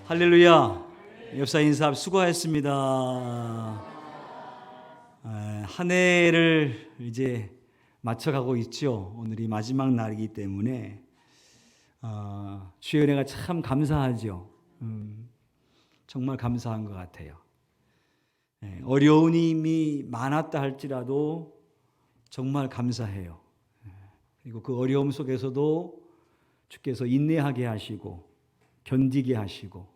할렐루야. 옆사 인사 수고하셨습니다. 한 해를 이제 맞춰가고 있죠. 오늘이 마지막 날이기 때문에 주의 은혜가 참 감사하죠. 정말 감사한 것 같아요. 어려움이 많았다 할지라도 정말 감사해요. 그리고 그 어려움 속에서도 주께서 인내하게 하시고 견디게 하시고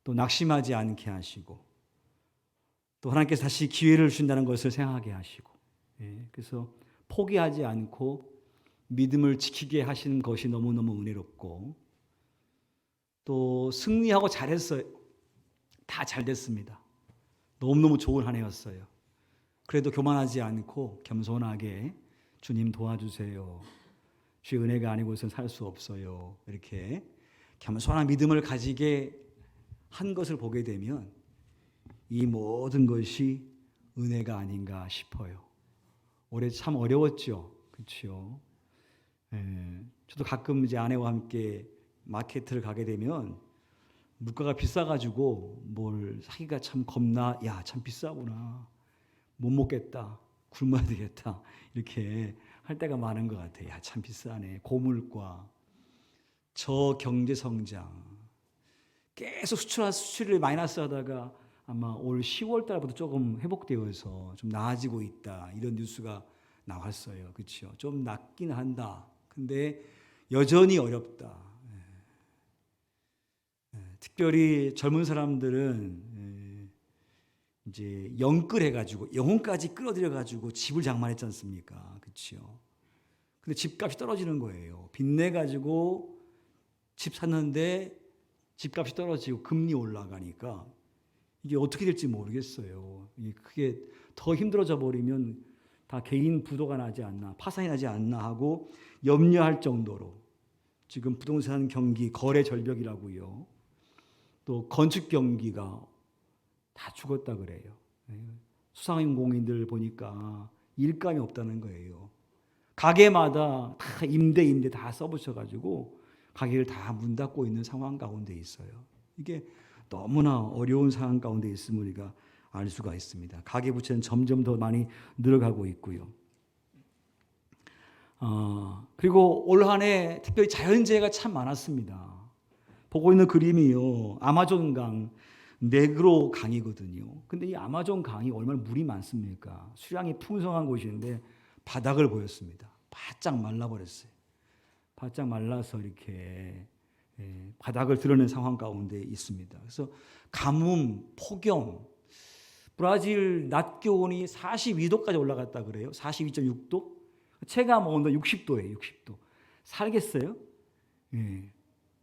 또 낙심하지 않게 하시고 또 하나님께서 다시 기회를 주신다는 것을 생각하게 하시고 그래서 포기하지 않고 믿음을 지키게 하시는 것이 너무너무 은혜롭고 또 승리하고 잘했어요. 다 잘 됐습니다. 너무너무 좋은 한 해였어요. 그래도 교만하지 않고 겸손하게 주님 도와주세요. 주의 은혜가 아니고선 살 수 없어요. 이렇게 겸손한 믿음을 가지게 한 것을 보게 되면 이 모든 것이 은혜가 아닌가 싶어요. 올해 참 어려웠죠. 그렇죠? 저도 가끔 이제 아내와 함께 마케트를 가게 되면 물가가 비싸가지고 뭘 사기가 참 겁나, 야, 참 비싸구나. 못 먹겠다. 굶어야 되겠다. 이렇게 할 때가 많은 것 같아요. 야, 참 비싸네. 고물가, 저경제 성장, 계속 수출을 마이너스 하다가 아마 올 10월 달부터 조금 회복되어서 좀 나아지고 있다. 이런 뉴스가 나왔어요. 그렇죠? 좀 낫긴 한다. 근데 여전히 어렵다. 특별히 젊은 사람들은 이제 영끌해가지고 영혼까지 끌어들여가지고 집을 장만했지 않습니까? 그렇죠? 근데 집값이 떨어지는 거예요. 빚내가지고 집 샀는데 집값이 떨어지고 금리 올라가니까 이게 어떻게 될지 모르겠어요. 그게 더 힘들어져 버리면 다 개인 부도가 나지 않나, 파산이 나지 않나 하고 염려할 정도로 지금 부동산 경기 거래 절벽이라고요. 또 건축 경기가 다 죽었다 그래요. 수상인공인들 보니까 일감이 없다는 거예요. 가게마다 다 임대 다 써붙여가지고 가게를 다 문 닫고 있는 상황 가운데 있어요. 이게 너무나 어려운 상황 가운데 있음을 우리가 알 수가 있습니다. 가계부채는 점점 더 많이 늘어가고 있고요. 그리고 올 한 해 특별히 자연재해가 참 많았습니다. 보고 있는 그림이요. 아마존 강, 네그로 강이거든요. 근데 이 아마존 강이 얼마나 물이 많습니까? 수량이 풍성한 곳인데 바닥을 보였습니다. 바짝 말라버렸어요. 바짝 말라서 이렇게 바닥을 드러낸 상황 가운데 있습니다. 그래서 가뭄, 폭염, 브라질 낮 기온이 42도까지 올라갔다 그래요. 42.6도? 체감 온도 60도예요. 60도. 살겠어요?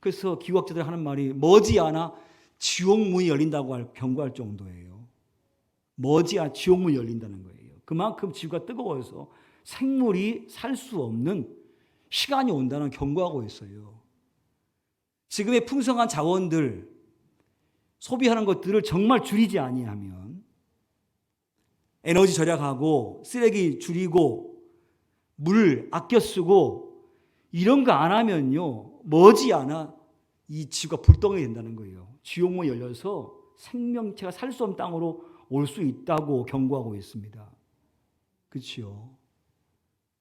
그래서 기후학자들 하는 말이 머지않아 지옥문이 열린다고 경고할 정도예요. 머지않아 지옥문이 열린다는 거예요. 그만큼 지구가 뜨거워서 생물이 살 수 없는 시간이 온다는 경고하고 있어요. 지금의 풍성한 자원들, 소비하는 것들을 정말 줄이지 아니하면 에너지 절약하고 쓰레기 줄이고 물 아껴 쓰고 이런 거 안 하면요. 머지않아 이 지구가 불덩이 된다는 거예요. 지옥문이 열려서 생명체가 살 수 없는 땅으로 올 수 있다고 경고하고 있습니다. 그렇죠?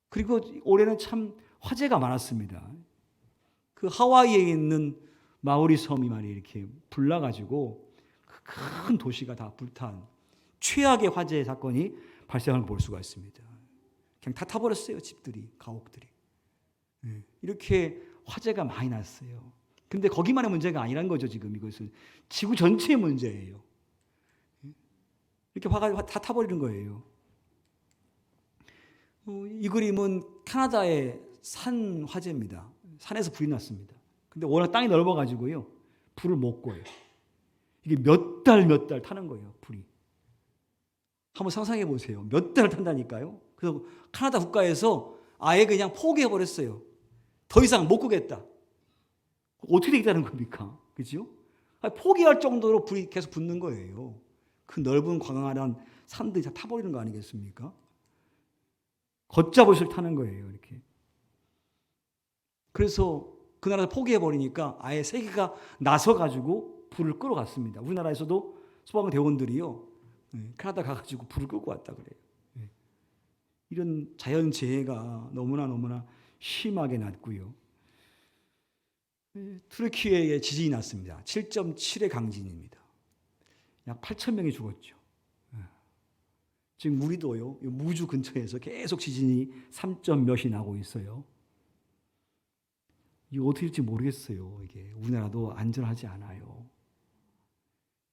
그리고 올해는 참 화재가 많았습니다. 그 하와이에 있는 마우리 섬이 말이 이렇게 불나가지고 큰 도시가 다 불탄 최악의 화재 사건이 발생한 걸 볼 수가 있습니다. 그냥 다 타버렸어요. 집들이, 가옥들이. 이렇게 화재가 많이 났어요. 근데 거기만의 문제가 아니란 거죠. 지금 이것은 지구 전체의 문제예요. 이렇게 화가 다 타버리는 거예요. 이 그림은 캐나다의 산 화재입니다. 산에서 불이 났습니다. 근데 워낙 땅이 넓어가지고요. 불을 못 꺼요. 이게 몇 달 타는 거예요. 불이. 한번 상상해 보세요. 몇 달을 탄다니까요. 그래서 캐나다 국가에서 아예 그냥 포기해버렸어요. 더 이상 못 끄겠다. 어떻게 되겠다는 겁니까? 그죠? 포기할 정도로 불이 계속 붙는 거예요. 그 넓은 광활한 산들이 다 타버리는 거 아니겠습니까? 걷잡옷을 타는 거예요. 이렇게. 그래서 그 나라에서 포기해버리니까 아예 세계가 나서가지고 불을 끄러 갔습니다. 우리나라에서도 소방 대원들이요, 캐나다 가가지고 불을 끄고 왔다 그래요. 이런 자연재해가 너무나 심하게 났고요. 투르키에 지진이 났습니다. 7.7의 강진입니다. 약 8천 명이 죽었죠. 지금 우리도요, 무주 근처에서 계속 지진이 3점 몇이 나고 있어요. 이거 어떻게 될지 모르겠어요. 이게 우리나라도 안전하지 않아요.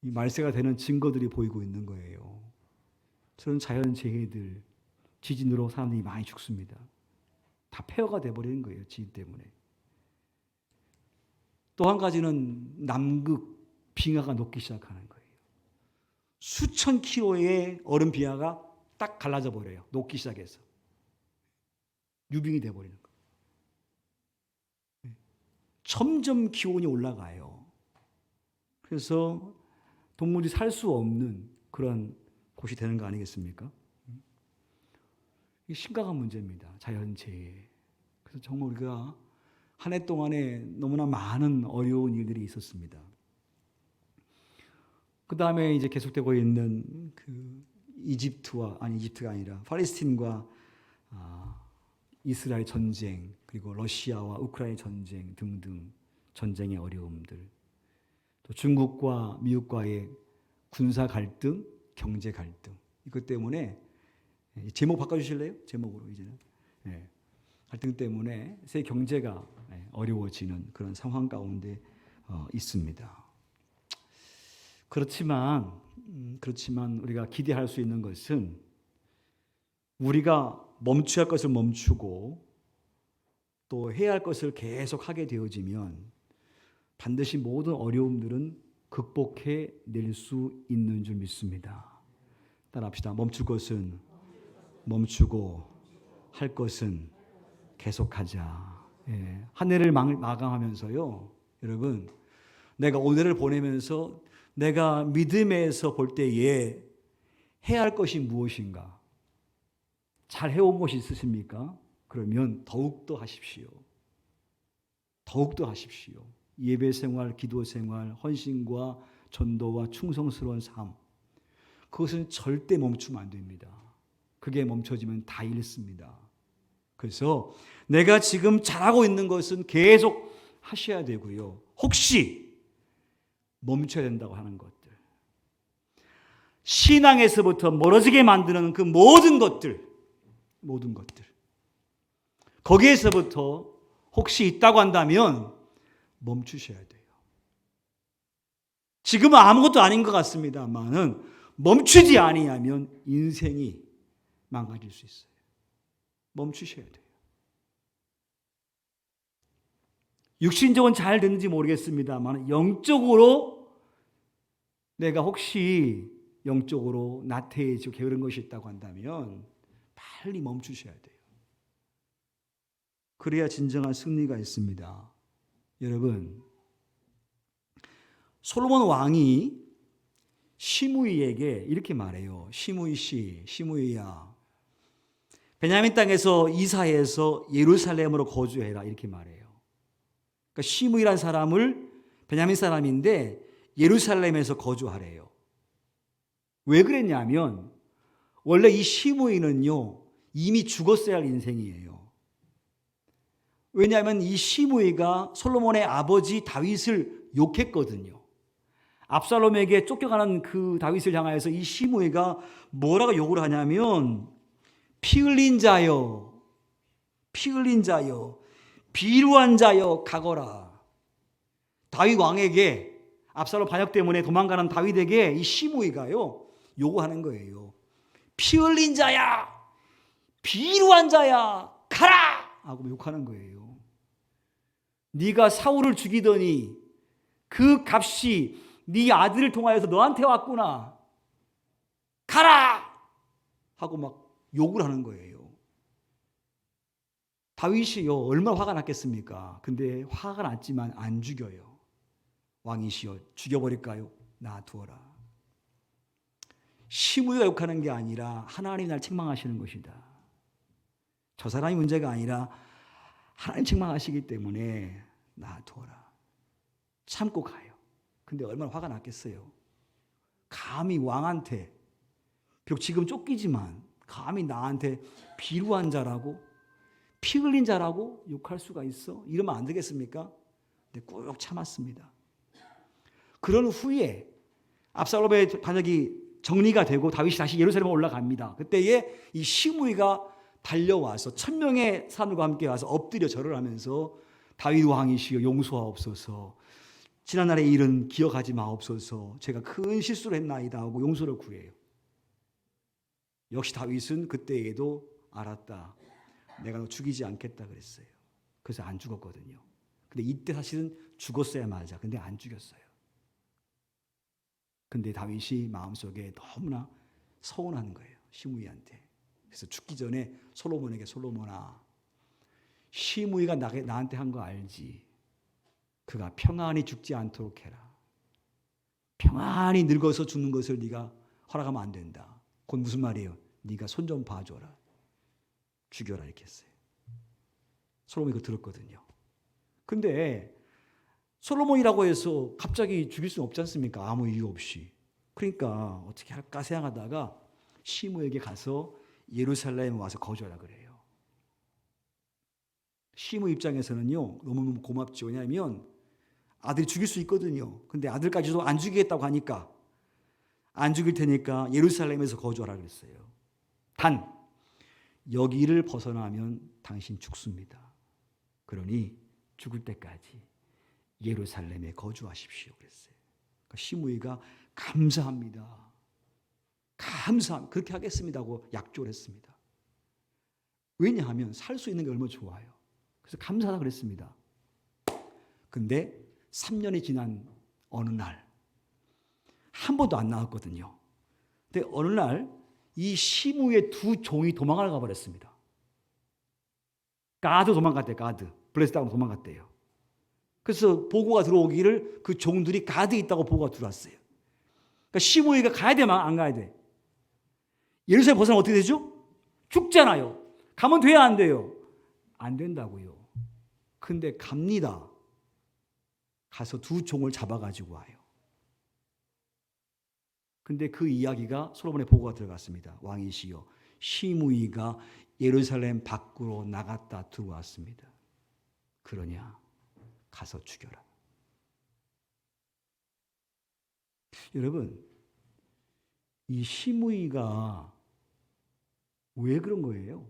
이 말세가 되는 증거들이 보이고 있는 거예요. 저런 자연재해들, 지진으로 사람들이 많이 죽습니다. 다 폐허가 돼버리는 거예요. 지진 때문에. 또 한 가지는 남극 빙하가 녹기 시작하는 거예요. 수천 킬로의 얼음 빙하가 딱 갈라져 버려요. 녹기 시작해서. 유빙이 돼버리는 거예요. 점점 기온이 올라가요. 그래서 동물이 살 수 없는 그런 곳이 되는 거 아니겠습니까? 이게 심각한 문제입니다. 자연재해. 그래서 정말 우리가 한 해 동안에 너무나 많은 어려운 일들이 있었습니다. 그 다음에 이제 계속되고 있는 그 이집트가 아니라 팔레스틴과 이스라엘 전쟁, 그리고 러시아와 우크라이나 전쟁 등등 전쟁의 어려움들, 또 중국과 미국과의 군사 갈등, 경제 갈등, 이것 때문에 제목 바꿔주실래요? 제목으로 이제는. 갈등 때문에 세계 경제가 어려워지는 그런 상황 가운데 있습니다. 그렇지만 우리가 기대할 수 있는 것은 우리가 멈춰야 할 것을 멈추고 또 해야 할 것을 계속 하게 되어지면 반드시 모든 어려움들은 극복해 낼 수 있는 줄 믿습니다. 따라합시다. 멈출 것은 멈추고 할 것은 계속하자. 한 해를 마감하면서요, 여러분, 내가 오늘을 보내면서 내가 믿음에서 볼 때에 해야 할 것이 무엇인가? 잘 해온 것이 있으십니까? 그러면 더욱더 하십시오. 더욱더 하십시오. 예배 생활, 기도 생활, 헌신과 전도와 충성스러운 삶, 그것은 절대 멈추면 안 됩니다. 그게 멈춰지면 다 잃습니다. 그래서 내가 지금 잘하고 있는 것은 계속 하셔야 되고요. 혹시 멈춰야 된다고 하는 것들, 신앙에서부터 멀어지게 만드는 그 모든 것들, 거기에서부터 혹시 있다고 한다면 멈추셔야 돼요. 지금은 아무것도 아닌 것 같습니다만은 멈추지 아니하면 인생이 망가질 수 있어요. 멈추셔야 돼요. 육신적으로는 잘 됐는지 모르겠습니다만 영적으로 내가 혹시 영적으로 나태해지고 게으른 것이 있다고 한다면 빨리 멈추셔야 돼요. 그래야 진정한 승리가 있습니다. 여러분, 솔로몬 왕이 시므이에게 이렇게 말해요. 시므이야, 베냐민 땅에서 이사해서 예루살렘으로 거주해라, 이렇게 말해요. 그러니까 시므이라는 사람을, 베냐민 사람인데 예루살렘에서 거주하래요. 왜 그랬냐면 원래 이 시므이는요 이미 죽었어야 할 인생이에요. 왜냐하면 이 시므이가 솔로몬의 아버지 다윗을 욕했거든요. 압살롬에게 쫓겨가는 그 다윗을 향하여서 이 시므이가 뭐라고 욕을 하냐면 피 흘린 자여, 비루한 자여 가거라. 다윗 왕에게 압살롬 반역 때문에 도망가는 다윗에게 이 시므이가요 요구하는 거예요. 피 흘린 자야, 비루한 자야, 가라! 하고 욕하는 거예요. 네가 사울을 죽이더니 그 값이 네 아들을 통하여서 너한테 왔구나. 가라! 하고 막 욕을 하는 거예요. 다윗이요 얼마나 화가 났겠습니까? 근데 화가 났지만 안 죽여요. 왕이시여 죽여버릴까요? 놔두어라. 시므이가 욕하는 게 아니라 하나님이 날 책망하시는 것이다. 저 사람이 문제가 아니라 하나님 책망하시기 때문에 놔두어라. 참고 가요. 근데 얼마나 화가 났겠어요. 감히 왕한테, 비록 지금 쫓기지만 감히 나한테 비루한 자라고, 피 흘린 자라고 욕할 수가 있어? 이러면 안 되겠습니까? 근데 꾹 참았습니다. 그런 후에 압살롬의 반역이 정리가 되고 다윗이 다시 예루살렘에 올라갑니다. 그때에 이 시므이가 달려와서 1000명의 사람들과 함께 와서 엎드려 절을 하면서 다윗 왕이시여 용서하옵소서, 지난날의 일은 기억하지 마옵소서, 제가 큰 실수를 했나이다 하고 용서를 구해요. 역시 다윗은 그때에도 알았다, 내가 너 죽이지 않겠다 그랬어요. 그래서 안 죽었거든요. 근데 이때 사실은 죽었어야 맞아. 근데 안 죽였어요. 근데 다윗이 마음속에 너무나 서운한 거예요, 시므이한테. 그래서 죽기 전에 솔로몬에게, 솔로몬아, 시므이가 나한테 한 거 알지? 그가 평안히 죽지 않도록 해라. 평안히 늙어서 죽는 것을 네가 허락하면 안 된다. 그건 무슨 말이에요? 네가 손 좀 봐줘라. 죽여라 이렇게 했어요. 솔로몬이 그거 들었거든요. 근데 솔로몬이라고 해서 갑자기 죽일 수는 없지 않습니까? 아무 이유 없이. 그러니까 어떻게 할까 생각하다가 시므에게 가서 예루살렘에 와서 거주하라 그래요. 시므 입장에서는요, 너무너무 고맙죠. 왜냐하면 아들이 죽일 수 있거든요. 근데 아들까지도 안 죽이겠다고 하니까, 안 죽일 테니까 예루살렘에서 거주하라 그랬어요. 단 여기를 벗어나면 당신 죽습니다. 그러니 죽을 때까지 예루살렘에 거주하십시오 그랬어요. 그러니까 시므이가 감사합니다, 그렇게 하겠습니다 하고 약조를 했습니다. 왜냐하면 살 수 있는 게 얼마나 좋아요. 그래서 감사하다 그랬습니다. 근데 3년이 지난 어느 날 한 번도 안 나왔거든요. 근데 어느 날 이 시므의 두 종이 도망을 가버렸습니다. 가드 도망갔대요. 가드. 블레셋하고 도망갔대요. 그래서 보고가 들어오기를 그 종들이 가드에 있다고 보고가 들어왔어요. 그러니까 시므이가 가야 돼, 안 가야 돼? 예루살렘 벗어나면 어떻게 되죠? 죽잖아요. 가면 돼야 안 돼요? 안 된다고요. 근데 갑니다. 가서 두 종을 잡아가지고 와요. 근데 그 이야기가 솔로몬의 보고가 들어갔습니다. 왕이시여, 시므이가 예루살렘 밖으로 나갔다 들어왔습니다. 그러냐? 가서 죽여라. 여러분, 이 시므이가 왜 그런 거예요?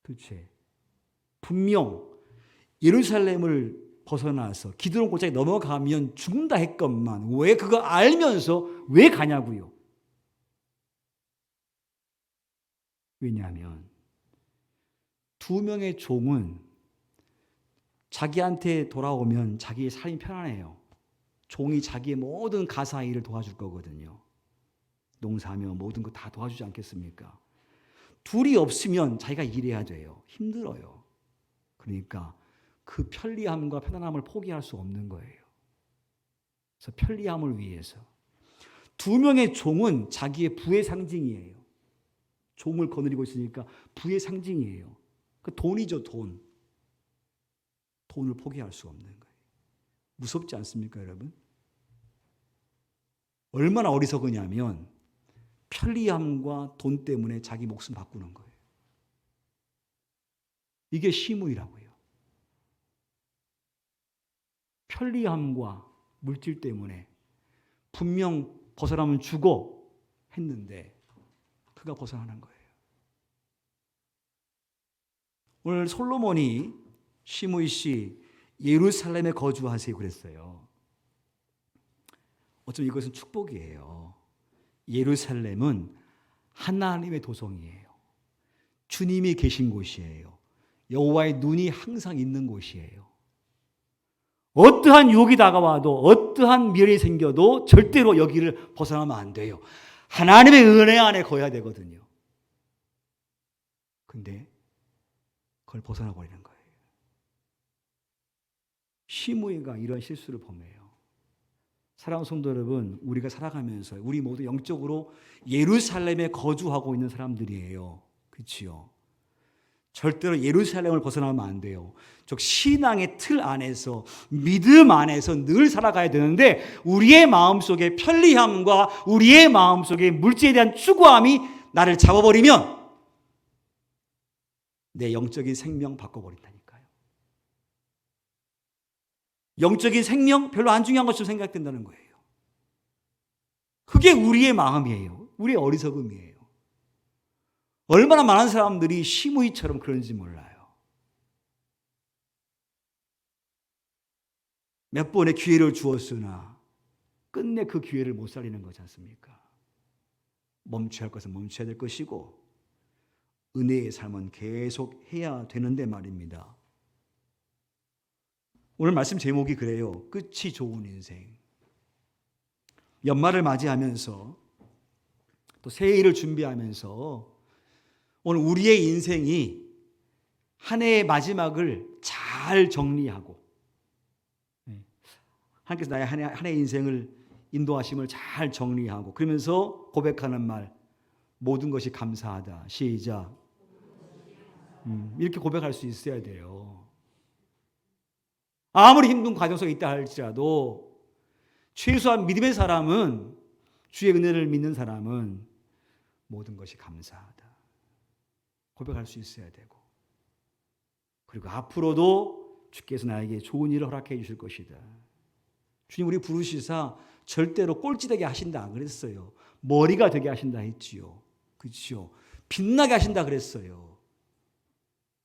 도대체 분명 예루살렘을 벗어나서 기드론 골짜기 넘어가면 죽는다 했건만 왜 그거 알면서 왜 가냐고요? 왜냐하면 두 명의 종은 자기한테 돌아오면 자기의 삶이 편안해요. 종이 자기의 모든 가사 일을 도와줄 거거든요. 농사하며 모든 거 다 도와주지 않겠습니까? 둘이 없으면 자기가 일해야 돼요. 힘들어요. 그러니까 그 편리함과 편안함을 포기할 수 없는 거예요. 그래서 편리함을 위해서 두 명의 종은 자기의 부의 상징이에요. 종을 거느리고 있으니까 부의 상징이에요. 그 돈이죠, 돈. 돈을 포기할 수 없는 거예요. 무섭지 않습니까, 여러분? 얼마나 어리석으냐면 편리함과 돈 때문에 자기 목숨 바꾸는 거예요. 이게 시므이라고요. 편리함과 물질 때문에 분명 벗어나면 죽어 했는데 그가 벗어나는 거예요. 오늘 솔로몬이 시므이 씨 예루살렘에 거주하세요 그랬어요. 어쩌면 이것은 축복이에요. 예루살렘은 하나님의 도성이에요. 주님이 계신 곳이에요. 여호와의 눈이 항상 있는 곳이에요. 어떠한 유혹이 다가와도 어떠한 미련이 생겨도 절대로 여기를 벗어나면 안 돼요. 하나님의 은혜 안에 거해야 되거든요. 근데 그걸 벗어나 버리는 거예요. 시므이가 이런 실수를 범해요. 사랑하는 성도 여러분, 우리가 살아가면서 우리 모두 영적으로 예루살렘에 거주하고 있는 사람들이에요. 그렇지요? 절대로 예루살렘을 벗어나면 안 돼요. 즉 신앙의 틀 안에서, 믿음 안에서 늘 살아가야 되는데, 우리의 마음속에 편리함과 우리의 마음속에 물질에 대한 추구함이 나를 잡아버리면 내 영적인 생명 바꿔버린다니까요. 영적인 생명 별로 안 중요한 것처럼 생각된다는 거예요. 그게 우리의 마음이에요. 우리의 어리석음이에요. 얼마나 많은 사람들이 시므이처럼 그런지 몰라요. 몇 번의 기회를 주었으나 끝내 그 기회를 못 살리는 거지 않습니까? 멈춰야 할 것은 멈춰야 될 것이고 은혜의 삶은 계속 해야 되는데 말입니다. 오늘 말씀 제목이 그래요. 끝이 좋은 인생. 연말을 맞이하면서 또 새해를 준비하면서 오늘 우리의 인생이 한 해의 마지막을 잘 정리하고 하나님께서 나의 한 해의 인생을 인도하심을 잘 정리하고 그러면서 고백하는 말, 모든 것이 감사하다. 시작. 이렇게 고백할 수 있어야 돼요. 아무리 힘든 과정 속에 있다 할지라도 최소한 믿음의 사람은, 주의 은혜를 믿는 사람은 모든 것이 감사하다 고백할 수 있어야 되고, 그리고 앞으로도 주께서 나에게 좋은 일을 허락해 주실 것이다. 주님 우리 부르시사 절대로 꼴찌되게 하신다 안 그랬어요. 머리가 되게 하신다 했지요. 그렇죠. 빛나게 하신다 그랬어요.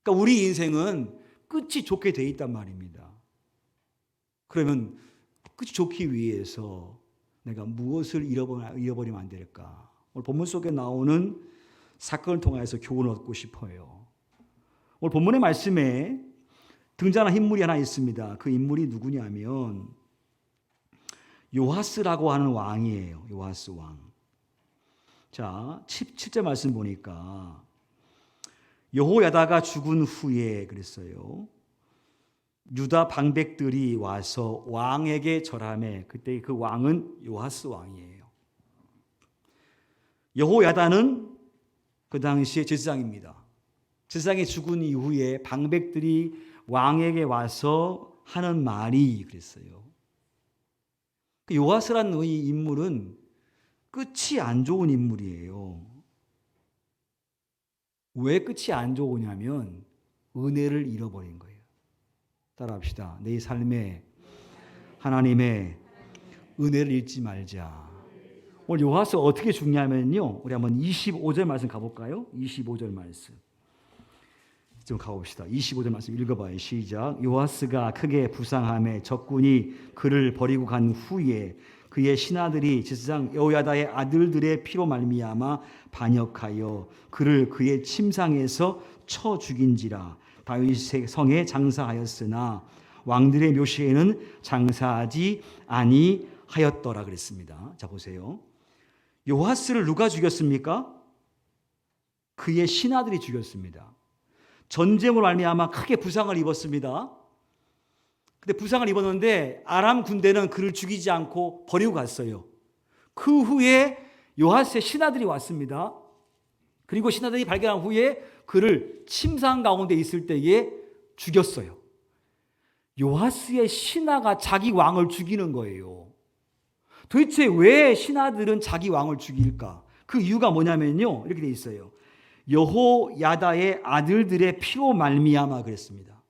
그러니까 우리 인생은 끝이 좋게 돼 있단 말입니다. 그러면 끝이 좋기 위해서 내가 무엇을 잃어버리면 안 될까? 오늘 본문 속에 나오는 사건을 통해서 교훈을 얻고 싶어요. 오늘 본문의 말씀에 등장하는 인물이 하나 있습니다. 그 인물이 누구냐면 요아스라고 하는 왕이에요. 요아스 왕. 자, 17절 말씀 보니까 여호야다가 죽은 후에 그랬어요. 유다 방백들이 와서 왕에게 절하매, 그때 그 왕은 요아스 왕이에요. 여호야다는 그 당시에 제사장입니다. 제사장이 죽은 이후에 방백들이 왕에게 와서 하는 말이 그랬어요. 요아스라는 이 인물은 끝이 안 좋은 인물이에요. 왜 끝이 안 좋으냐면 은혜를 잃어버린 거예요. 따라합시다. 내 삶에 하나님의 은혜를 잃지 말자. 오늘 요아스 어떻게 죽냐면요. 우리 한번 25절 말씀 가볼까요? 25절 말씀. 좀 가봅시다. 25절 말씀 읽어봐요. 시작. 요아스가 크게 부상함에 적군이 그를 버리고 간 후에 그의 신하들이 제사장 여호야다의 아들들의 피로 말미암아 반역하여 그를 그의 침상에서 쳐 죽인지라. 다윗의 성에 장사하였으나 왕들의 묘시에는 장사하지 아니하였더라 그랬습니다. 자 보세요. 요아스를 누가 죽였습니까? 그의 신하들이 죽였습니다. 전쟁으로 말미암아 크게 부상을 입었습니다. 근데 부상을 입었는데 아람 군대는 그를 죽이지 않고 버리고 갔어요. 그 후에 요아스의 신하들이 왔습니다. 그리고 신하들이 발견한 후에 그를 침상 가운데 있을 때에 죽였어요. 요아스의 신하가 자기 왕을 죽이는 거예요. 도대체 왜 신하들은 자기 왕을 죽일까? 그 이유가 뭐냐면요. 이렇게 돼 있어요. 여호야다의 아들들의 피로 말미암아 그랬습니다.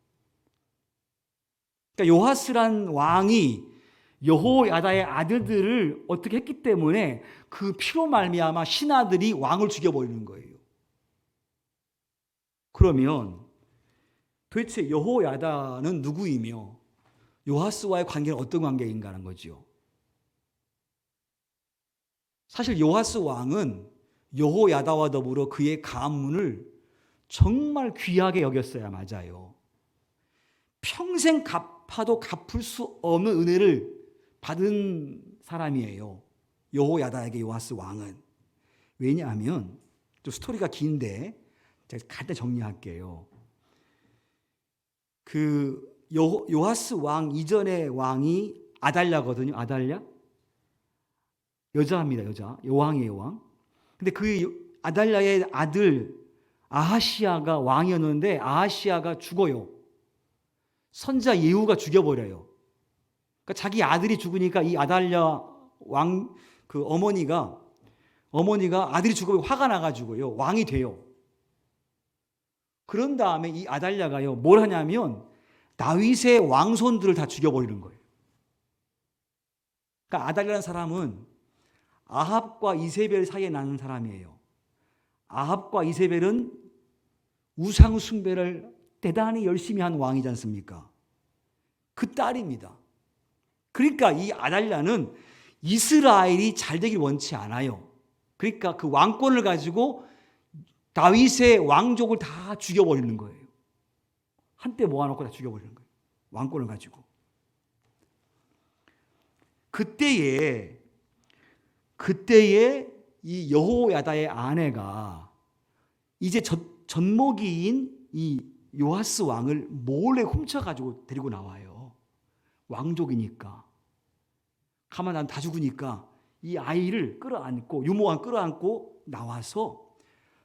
그러니까 요아스란 왕이 여호야다의 아들들을 어떻게 했기 때문에 그 피로 말미암아 신하들이 왕을 죽여버리는 거예요. 그러면 도대체 여호야다는 누구이며 요아스와의 관계는 어떤 관계인가 하는 거죠. 사실 요아스 왕은 여호야다와 더불어 그의 가문을 정말 귀하게 여겼어야 맞아요. 평생 갚아도 갚을 수 없는 은혜를 받은 사람이에요. 여호야다에게 요아스 왕은. 왜냐하면 또 스토리가 긴데 제가 간단히 정리할게요. 그 요아스 왕 이전의 왕이 아달랴거든요. 아달랴? 여자입니다. 여자. 여왕이에요. 여왕. 근데 그 아달랴의 아들 아하시아가 왕이었는데 아하시아가 죽어요. 선지자 예후가 죽여버려요. 그러니까 자기 아들이 죽으니까 이 아달랴 왕 그 어머니가 아들이 죽으면 화가 나가지고요 왕이 돼요. 그런 다음에 이 아달랴가요 뭘 하냐면 다윗의 왕손들을 다 죽여버리는 거예요. 그러니까 아달랴라는 사람은 아합과 이세벨 사이에 나는 사람이에요. 아합과 이세벨은 우상 숭배를 대단히 열심히 한 왕이지 않습니까? 그 딸입니다. 그러니까 이 아달랴는 이스라엘이 잘 되길 원치 않아요. 그러니까 그 왕권을 가지고 다윗의 왕족을 다 죽여버리는 거예요. 한때 모아놓고 다 죽여버리는 거예요. 왕권을 가지고. 그때에 이 여호야다의 아내가 이제 젖먹이인 이 요아스 왕을 몰래 훔쳐가지고 데리고 나와요. 왕족이니까. 가만 난 다 죽으니까 이 아이를 끌어안고 유모왕 끌어안고 나와서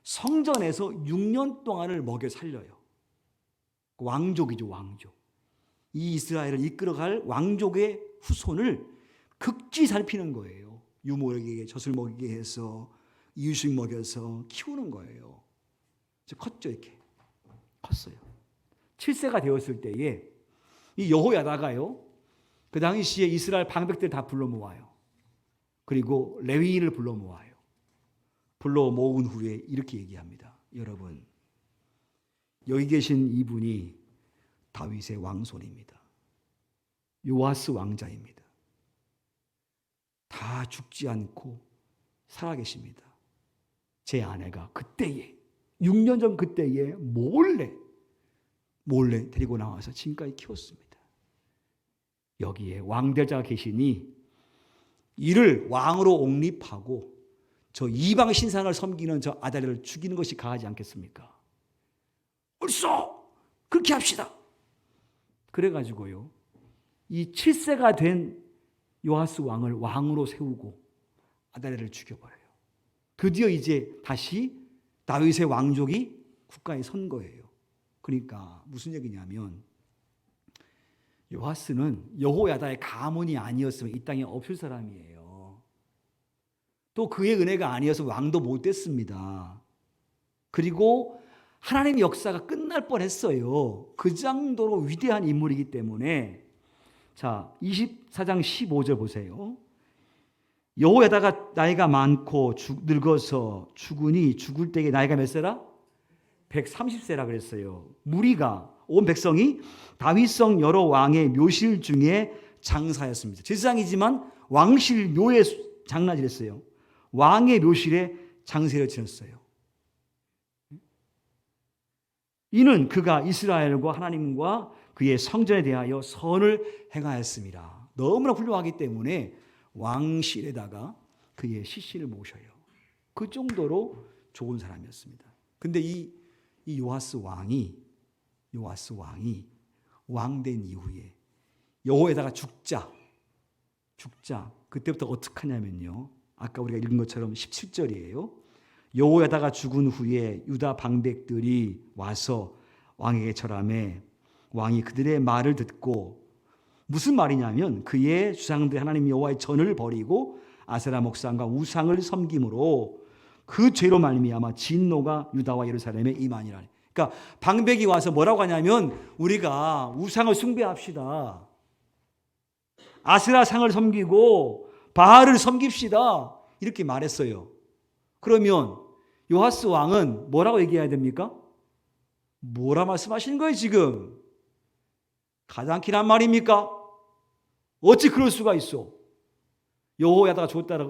성전에서 6년 동안을 먹여 살려요. 왕족이죠, 왕족. 이 이스라엘을 이끌어갈 왕족의 후손을 극지 살피는 거예요. 유모에게 젖을 먹이게 해서 이유식 먹여서 키우는 거예요. 컸죠, 이렇게. 컸어요. 7세가 되었을 때에 이 여호야다가요. 그 당시에 이스라엘 방백들 다 불러 모아요. 그리고 레위인을 불러 모아요. 불러 모은 후에 이렇게 얘기합니다. 여러분, 여기 계신 이분이 다윗의 왕손입니다. 요아스 왕자입니다. 다 죽지 않고 살아계십니다. 제 아내가 그때에 6년 전 그때에 몰래 데리고 나와서 지금까지 키웠습니다. 여기에 왕될 자가 계시니 이를 왕으로 옹립하고 저 이방 신상을 섬기는 저 아달랴를 죽이는 것이 가하지 않겠습니까? 옳소! 그렇게 합시다. 그래가지고요 이 7세가 된 요아스 왕을 왕으로 세우고 아달랴를 죽여버려요. 드디어 이제 다시 다윗의 왕족이 국가에 선 거예요. 그러니까 무슨 얘기냐면 요아스는 여호야다의 가문이 아니었으면 이 땅에 없을 사람이에요. 또 그의 은혜가 아니어서 왕도 못 됐습니다. 그리고 하나님의 역사가 끝날 뻔했어요. 그 정도로 위대한 인물이기 때문에 자 24장 15절 보세요. 여호야다가 나이가 많고 늙어서 죽으니 죽을 때에 나이가 몇 세라? 130세라 그랬어요. 무리가 온 백성이 다윗성 여러 왕의 묘실 중에 장사였습니다. 제사장이지만 왕실 묘에 장사질했어요. 왕의 묘실에 장세를 지냈어요. 이는 그가 이스라엘과 하나님과 그의 성전에 대하여 선을 행하였습니다. 너무나 훌륭하기 때문에 왕실에다가 그의 시신을 모셔요. 그 정도로 좋은 사람이었습니다. 근데 이 요아스 왕이 왕된 이후에 여호야다가 죽자 그때부터 어떻게 하냐면요. 아까 우리가 읽은 것처럼 17절이에요. 여호야다가 죽은 후에 유다 방백들이 와서 왕에게 절하매 왕이 그들의 말을 듣고 무슨 말이냐면 그의 주상들 하나님 여호와의 전을 버리고 아세라 목상과 우상을 섬김으로 그 죄로 말미암아 진노가 유다와 예루살렘에 임하니라. 그러니까 방백이 와서 뭐라고 하냐면 우리가 우상을 숭배합시다. 아세라 상을 섬기고 바알을 섬깁시다. 이렇게 말했어요. 그러면 요아스 왕은 뭐라고 얘기해야 됩니까? 뭐라 말씀하시는 거예요 지금? 가장키란 말입니까? 어찌 그럴 수가 있어? 여호야다가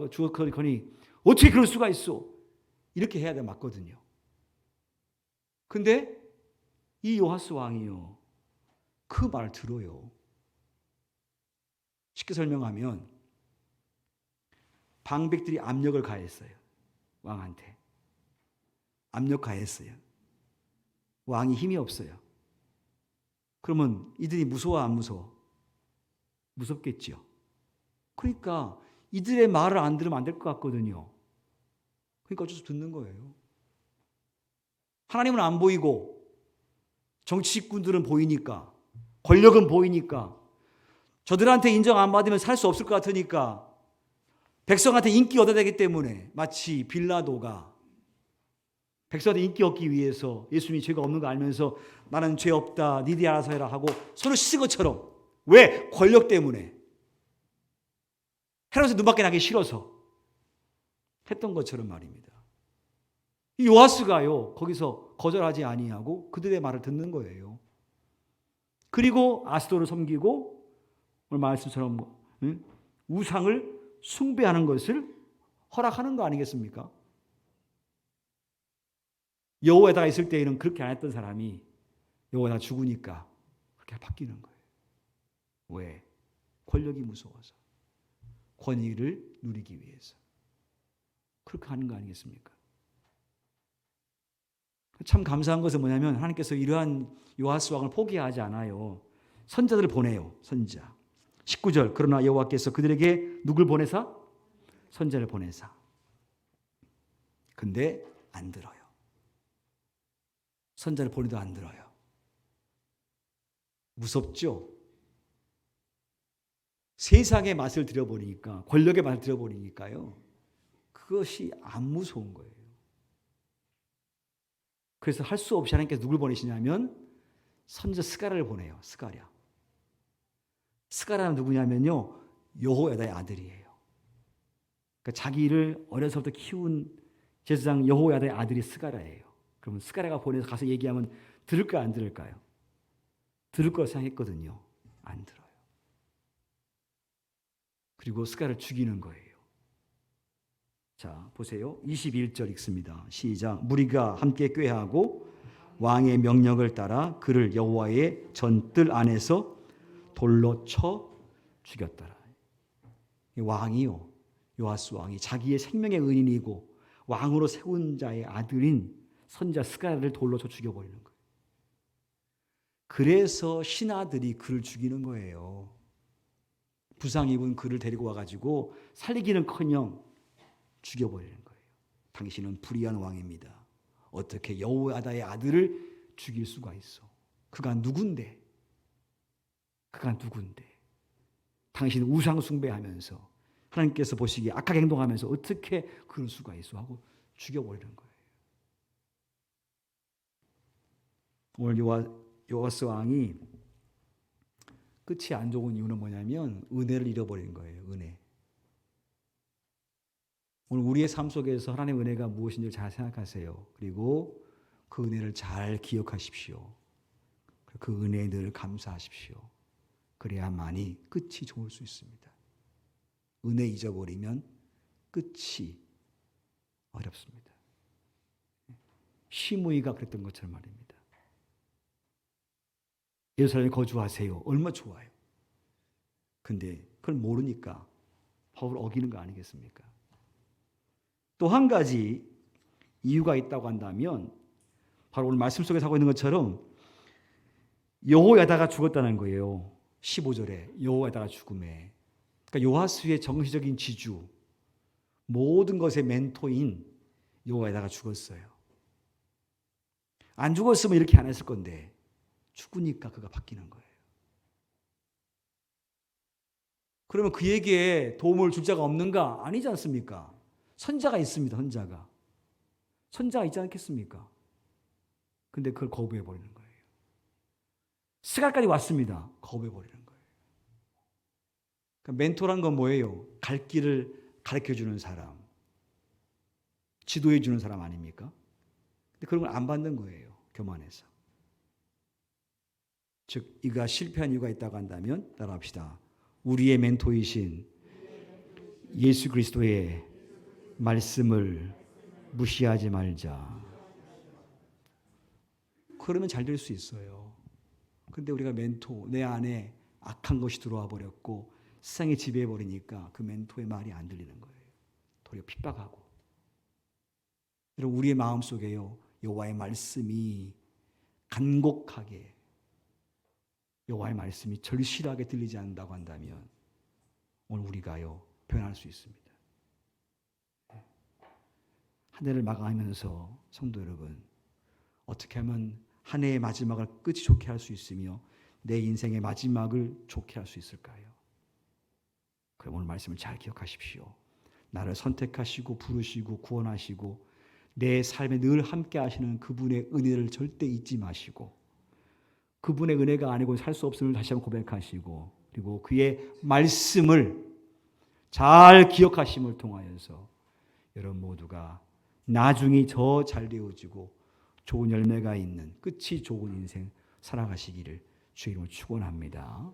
죽었거니 어떻게 그럴 수가 있어? 이렇게 해야 돼 맞거든요. 근데 이 요아스 왕이요 그 말 들어요. 쉽게 설명하면 방백들이 압력을 가했어요. 왕한테 압력 가했어요. 왕이 힘이 없어요. 그러면 이들이 무서워 안 무서워? 무섭겠죠. 그러니까 이들의 말을 안 들으면 안 될 것 같거든요. 그러니까 어쩔 수 없이 듣는 거예요. 하나님은 안 보이고 정치군들은 보이니까, 권력은 보이니까, 저들한테 인정 안 받으면 살 수 없을 것 같으니까, 백성한테 인기 얻어야 되기 때문에 마치 빌라도가 백성한테 인기 얻기 위해서 예수님이 죄가 없는 거 알면서 나는 죄 없다, 니들이 알아서 해라 하고 손을 씻은 것처럼, 왜? 권력 때문에, 헤롯의 눈밖에 나기 싫어서 했던 것처럼 말입니다. 이 요아스가요 거기서 거절하지 아니하고 그들의 말을 듣는 거예요. 그리고 아스도를 섬기고 오늘 말씀처럼 우상을 숭배하는 것을 허락하는 거 아니겠습니까? 여호와에다가 있을 때에는 그렇게 안 했던 사람이 여호와에다가 죽으니까 그렇게 바뀌는 거예요. 왜? 권력이 무서워서, 권위를 누리기 위해서 그렇게 하는 거 아니겠습니까? 참 감사한 것은 뭐냐면 하나님께서 이러한 요아스 왕을 포기하지 않아요. 선자들을 보내요. 선자. 19절 그러나 여호와께서 그들에게 누굴 보내사? 선자를 보내사. 근데 안 들어요. 선자를 보내도 안 들어요. 무섭죠? 세상의 맛을 들여버리니까, 권력의 맛을 들여버리니까요. 그것이 안 무서운 거예요. 그래서 할 수 없이 하나님께서 누굴 보내시냐면 선자 스가랴를 보내요. 스가랴. 스가랴는 누구냐면요, 여호야다의 아들이에요. 그러니까 자기를 어려서부터 키운 제사장 여호야다의 아들이 스가랴예요. 그러면 스가랴가 보내서 가서 얘기하면 들을까요, 안 들을까요? 들을 거라 생각했거든요. 안 들어요. 그리고 스가랴를 죽이는 거예요. 자, 보세요. 21절 읽습니다. 시작. 무리가 함께 꾀하고 왕의 명령을 따라 그를 여호와의 전뜰 안에서 돌로 쳐 죽였더라. 이 왕이요, 요아스 왕이 자기의 생명의 은인이고 왕으로 세운 자의 아들인 선자 스가랴를 돌로 쳐 죽여버리는 거예요. 그래서 신하들이 그를 죽이는 거예요. 부상 입은 그를 데리고 와가지고 살리기는커녕 죽여버리는 거예요. 당신은 불의한 왕입니다. 어떻게 여호야다의 아들을 죽일 수가 있어? 그가 누군데? 그가 누군데? 당신은 우상 숭배하면서 하나님께서 보시기에 악하게 행동하면서 어떻게 그럴 수가 있어? 하고 죽여버리는 거예요. 오늘 요아스 왕이 끝이 안 좋은 이유는 뭐냐면 은혜를 잃어버린 거예요. 은혜. 오늘 우리의 삶 속에서 하나님의 은혜가 무엇인지 잘 생각하세요. 그리고 그 은혜를 잘 기억하십시오. 그 은혜에 늘 감사하십시오. 그래야만이 끝이 좋을 수 있습니다. 은혜 잊어버리면 끝이 어렵습니다. 시므이가 그랬던 것처럼 말입니다. 예루살렘에 거주하세요. 얼마나 좋아요. 근데 그걸 모르니까 법을 어기는 거 아니겠습니까? 또 한 가지 이유가 있다고 한다면 바로 오늘 말씀 속에서 하고 있는 것처럼 여호야다가 죽었다는 거예요. 15절에 여호야다가 죽음에. 그러니까 요아스의 정치적인 지주, 모든 것의 멘토인 여호야다가 죽었어요. 안 죽었으면 이렇게 안 했을 건데 죽으니까 그가 바뀌는 거예요. 그러면 그에게 도움을 줄 자가 없는가? 아니지 않습니까? 선자가 있습니다. 선자가 있지 않겠습니까? 근데 그걸 거부해버리는 거예요. 스갈까지 왔습니다. 거부해버리는 거예요. 그러니까 멘토란 건 뭐예요? 갈 길을 가르쳐주는 사람, 지도해주는 사람 아닙니까? 근데 그런 걸 안 받는 거예요. 교만해서. 즉 이가 실패한 이유가 있다고 한다면 따라합시다. 우리의 멘토이신 예수 그리스도의 말씀을 무시하지 말자. 그러면 잘 될 수 있어요. 근데 우리가 멘토, 내 안에 악한 것이 들어와 버렸고 세상에 지배해 버리니까 그 멘토의 말이 안 들리는 거예요. 도리어 핍박하고. 여러분 우리의 마음속에요, 여호와의 말씀이 간곡하게, 여호와의 말씀이 절실하게 들리지 않는다고 한다면 오늘 우리가요 변할 수 있습니다. 한 해를 마감하면서 성도 여러분, 어떻게 하면 한 해의 마지막을 끝이 좋게 할 수 있으며 내 인생의 마지막을 좋게 할 수 있을까요? 그럼 오늘 말씀을 잘 기억하십시오. 나를 선택하시고 부르시고 구원하시고 내 삶에 늘 함께 하시는 그분의 은혜를 절대 잊지 마시고 그분의 은혜가 아니고는 살 수 없음을 다시 한번 고백하시고 그리고 그의 말씀을 잘 기억하심을 통하여서 여러분 모두가 나중이 더 잘 되어지고 좋은 열매가 있는 끝이 좋은 인생 살아가시기를 주의 이름으로 축원합니다.